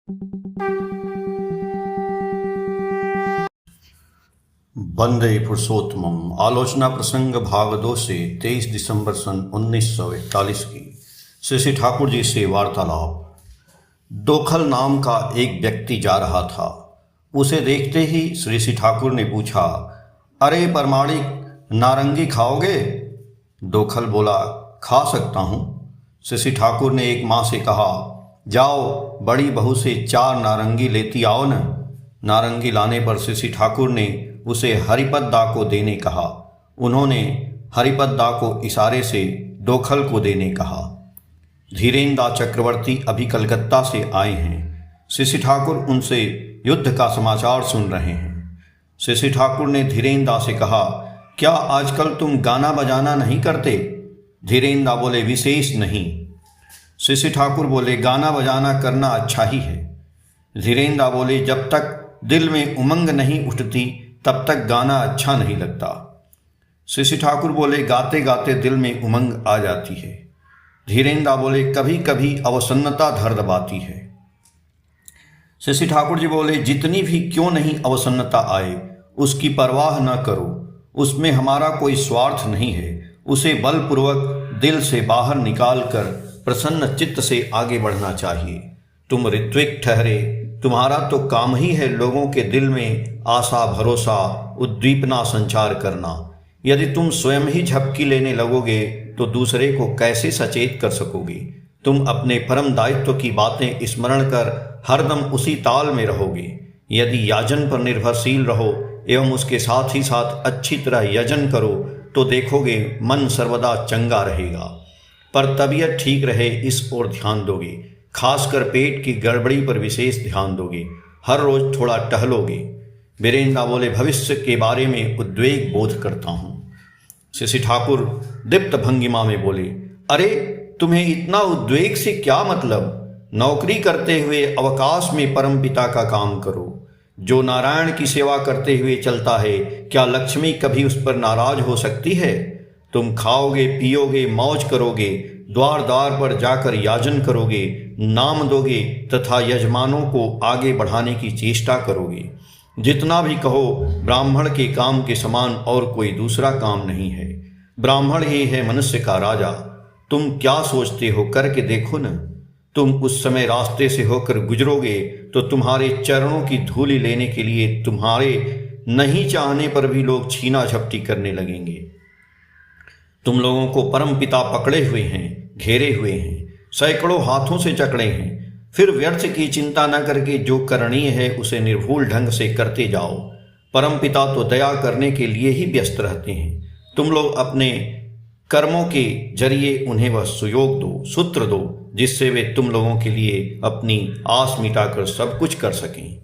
वंदे पुरुषोत्तमम। आलोचना प्रसंग भाग 2 से 23 दिसंबर सन 1941 की। श्री ठाकुर जी से वार्तालाप। दोखल नाम का एक व्यक्ति जा रहा था। उसे देखते ही श्री ठाकुर ने पूछा, अरे परमाणिक, नारंगी खाओगे? दोखल बोला, खा सकता हूँ। श्री ठाकुर ने एक माँ से कहा, जाओ बड़ी बहू से 4 नारंगी लेती आओ न। नारंगी लाने पर श्री ठाकुर ने उसे हरिपद दा को देने कहा। उन्होंने हरिपद दा को इशारे से दोखल को देने कहा। धीरेन्द्र दा चक्रवर्ती अभी कलकत्ता से आए हैं। श्री ठाकुर उनसे युद्ध का समाचार सुन रहे हैं। श्री ठाकुर ने धीरेन्द्र दा से कहा, क्या आजकल तुम गाना बजाना नहीं करते? धीरेन्द्र दा बोले, विशेष नहीं। श्री ठाकुर बोले, गाना बजाना करना अच्छा ही है। धीरेन्द्र दा बोले, जब तक दिल में उमंग नहीं उठती तब तक गाना अच्छा नहीं लगता। श्री ठाकुर बोले, गाते गाते दिल में उमंग आ जाती है। धीरेन्द्र दा बोले, कभी कभी अवसन्नता धर दबाती है। श्री ठाकुर जी बोले, जितनी भी क्यों नहीं अवसन्नता आए उसकी परवाह न करो। उसमें हमारा कोई स्वार्थ नहीं है। उसे बलपूर्वक दिल से बाहर निकाल कर प्रसन्न चित्त से आगे बढ़ना चाहिए। तुम ऋत्विक ठहरे, तुम्हारा तो काम ही है लोगों के दिल में आशा, भरोसा, उद्दीपना संचार करना। यदि तुम स्वयं ही झपकी लेने लगोगे तो दूसरे को कैसे सचेत कर सकोगे? तुम अपने परम दायित्व की बातें स्मरण कर हरदम उसी ताल में रहोगे। यदि याजन पर निर्भरशील रहो एवं उसके साथ ही साथ अच्छी तरह यजन करो तो देखोगे मन सर्वदा चंगा रहेगा। पर तबीयत ठीक रहे इस ओर ध्यान दोगे। खासकर पेट की गड़बड़ी पर विशेष ध्यान दोगे। हर रोज थोड़ा टहलोगे। वीरेन्द्र दा बोले, भविष्य के बारे में उद्वेग बोध करता हूँ। श्री ठाकुर दीप्त भंगिमा में बोले, अरे तुम्हें इतना उद्वेग से क्या मतलब? नौकरी करते हुए अवकाश में परमपिता का काम करो। जो नारायण की सेवा करते हुए चलता है, क्या लक्ष्मी कभी उस पर नाराज हो सकती है? तुम खाओगे, पियोगे, मौज करोगे, द्वार द्वार पर जाकर याजन करोगे, नाम दोगे तथा यजमानों को आगे बढ़ाने की चेष्टा करोगे। जितना भी कहो, ब्राह्मण के काम के समान और कोई दूसरा काम नहीं है। ब्राह्मण ही है मनुष्य का राजा। तुम क्या सोचते हो, करके देखो न। तुम उस समय रास्ते से होकर गुजरोगे तो तुम्हारे चरणों की धूलि लेने के लिए तुम्हारे नहीं चाहने पर भी लोग छीना झपटी करने लगेंगे। तुम लोगों को परम पिता पकड़े हुए हैं, घेरे हुए हैं, सैकड़ों हाथों से जकड़े हैं। फिर व्यर्थ की चिंता न करके जो करणीय है उसे निर्भूल ढंग से करते जाओ। परम पिता तो दया करने के लिए ही व्यस्त रहते हैं। तुम लोग अपने कर्मों के जरिए उन्हें वह सुयोग दो, सूत्र दो, जिससे वे तुम लोगों के लिए अपनी आस मिटाकर सब कुछ कर सकें।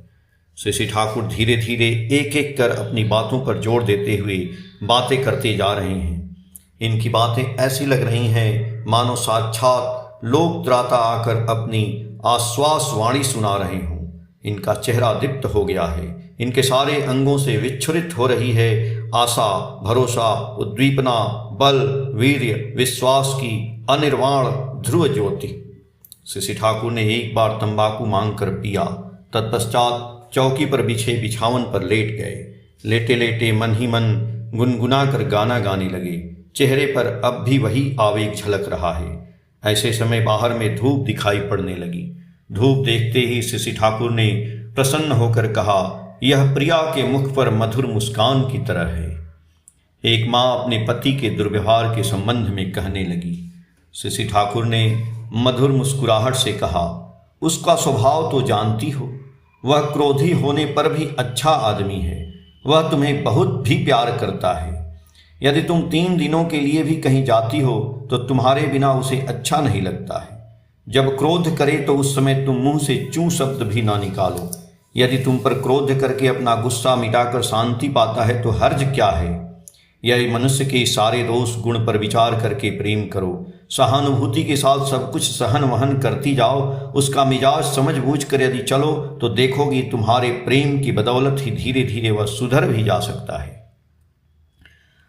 श्री ठाकुर धीरे धीरे एक एक कर अपनी बातों पर जोर देते हुए बातें करते जा रहे हैं। इनकी बातें ऐसी लग रही हैं मानो साक्षात लोक त्राता आकर अपनी आश्वास वाणी सुना रहे हों। इनका चेहरा दीप्त हो गया है। इनके सारे अंगों से विच्छुरित हो रही है आशा, भरोसा, उद्दीपना, बल, वीर्य, विश्वास की अनिर्वाण ध्रुव ज्योति। श्री ठाकुर ने एक बार तंबाकू मांगकर पिया। तत्पश्चात चौकी पर बिछे बिछावन पर लेट गए। लेटे लेटे मन ही मन गुनगुना कर गाना गाने लगे। चेहरे पर अब भी वही आवेग झलक रहा है। ऐसे समय बाहर में धूप दिखाई पड़ने लगी। धूप देखते ही श्री ठाकुर ने प्रसन्न होकर कहा, यह प्रिया के मुख पर मधुर मुस्कान की तरह है। एक माँ अपने पति के दुर्व्यवहार के संबंध में कहने लगी। श्री ठाकुर ने मधुर मुस्कुराहट से कहा, उसका स्वभाव तो जानती हो, वह क्रोधी होने पर भी अच्छा आदमी है। वह तुम्हें बहुत भी प्यार करता है। यदि तुम 3 दिनों के लिए भी कहीं जाती हो तो तुम्हारे बिना उसे अच्छा नहीं लगता है। जब क्रोध करे तो उस समय तुम मुंह से चू शब्द भी ना निकालो। यदि तुम पर क्रोध करके अपना गुस्सा मिटाकर शांति पाता है तो हर्ज क्या है? यह मनुष्य के सारे दोष गुण पर विचार करके प्रेम करो। सहानुभूति के साथ सब कुछ सहन वहन करती जाओ। उसका मिजाज समझ बूझ कर यदि चलो तो देखोगी तुम्हारे प्रेम की बदौलत ही धीरे धीरे वह सुधर भी जा सकता है।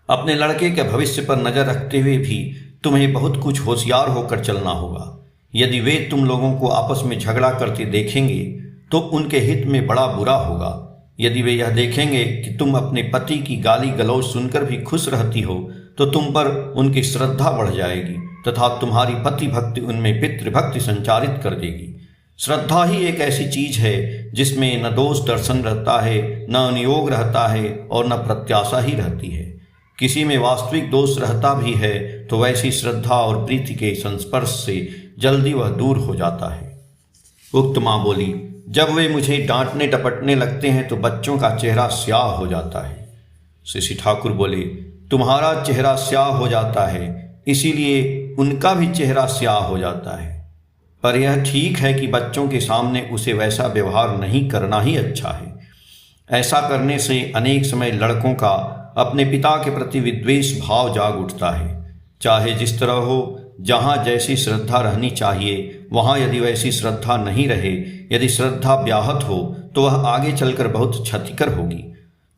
अपने लड़के के भविष्य पर नजर रखते हुए भी तुम्हें बहुत कुछ होशियार होकर चलना होगा। यदि वे तुम लोगों को आपस में झगड़ा करते देखेंगे तो उनके हित में बड़ा बुरा होगा। यदि वे यह देखेंगे कि तुम अपने पति की गाली गलौज सुनकर भी खुश रहती हो तो तुम पर उनकी श्रद्धा बढ़ जाएगी तथा तुम्हारी पति भक्ति उनमें पितृभक्ति संचारित कर देगी। श्रद्धा ही एक ऐसी चीज है जिसमें न दोष दर्शन रहता है, न अनुयोग रहता है और न प्रत्याशा ही रहती है। किसी में वास्तविक दोष रहता भी है तो वैसी श्रद्धा और प्रीति के संस्पर्श से जल्दी वह दूर हो जाता है। उक्त माँ बोली, जब वे मुझे डांटने डपटने लगते हैं तो बच्चों का चेहरा स्याह हो जाता है। श्री ठाकुर बोले, तुम्हारा चेहरा स्याह हो जाता है इसीलिए उनका भी चेहरा स्याह हो जाता है। पर यह ठीक है कि बच्चों के सामने उसे वैसा व्यवहार नहीं करना ही अच्छा है। ऐसा करने से अनेक समय लड़कों का अपने पिता के प्रति विद्वेष भाव जाग उठता है। चाहे जिस तरह हो, जहाँ जैसी श्रद्धा रहनी चाहिए वहाँ यदि वैसी श्रद्धा नहीं रहे, यदि श्रद्धा व्याहत हो तो वह आगे चलकर बहुत क्षतिकर होगी।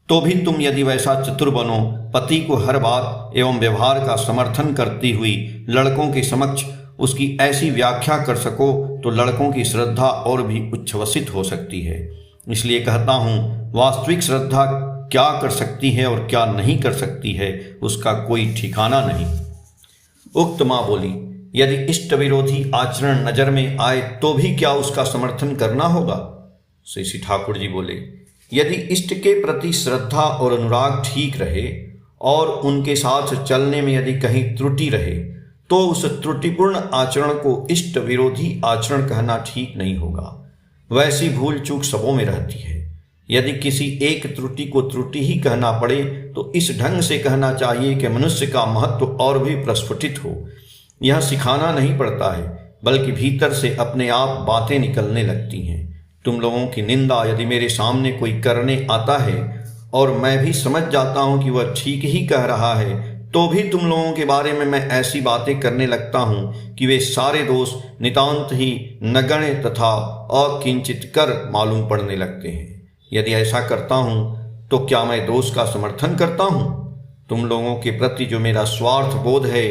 तो भी तुम यदि वैसा चतुर बनो, पति को हर बात एवं व्यवहार का समर्थन करती हुई लड़कों के समक्ष उसकी ऐसी व्याख्या कर सको तो लड़कों की श्रद्धा और भी उच्छ्वसित हो सकती है। इसलिए कहता हूँ, वास्तविक श्रद्धा क्या कर सकती है और क्या नहीं कर सकती है उसका कोई ठिकाना नहीं। उक्त माँ बोली, यदि इष्ट विरोधी आचरण नजर में आए तो भी क्या उसका समर्थन करना होगा? श्री ठाकुर जी बोले, यदि इष्ट के प्रति श्रद्धा और अनुराग ठीक रहे और उनके साथ चलने में यदि कहीं त्रुटि रहे तो उस त्रुटिपूर्ण आचरण को इष्ट विरोधी आचरण कहना ठीक नहीं होगा। वैसी भूल चूक सबों में रहती है। यदि किसी एक त्रुटि को त्रुटि ही कहना पड़े तो इस ढंग से कहना चाहिए कि मनुष्य का महत्व और भी प्रस्फुटित हो। यह सिखाना नहीं पड़ता है बल्कि भीतर से अपने आप बातें निकलने लगती हैं। तुम लोगों की निंदा यदि मेरे सामने कोई करने आता है और मैं भी समझ जाता हूँ कि वह ठीक ही कह रहा है तो भी तुम लोगों के बारे में मैं ऐसी बातें करने लगता हूँ कि वे सारे दोष नितांत ही नगण्य तथा अकिंचित कर मालूम पड़ने लगते हैं। यदि ऐसा करता हूँ तो क्या मैं दोष का समर्थन करता हूँ? तुम लोगों के प्रति जो मेरा स्वार्थ बोध है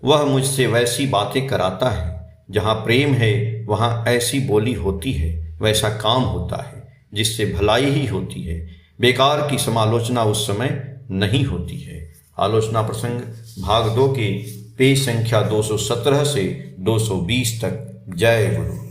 वह मुझसे वैसी बातें कराता है। जहाँ प्रेम है वहाँ ऐसी बोली होती है, वैसा काम होता है जिससे भलाई ही होती है। बेकार की समालोचना उस समय नहीं होती है। आलोचना प्रसंग भाग 2 के पेज संख्या 217 से 220 तक। जय गुरु।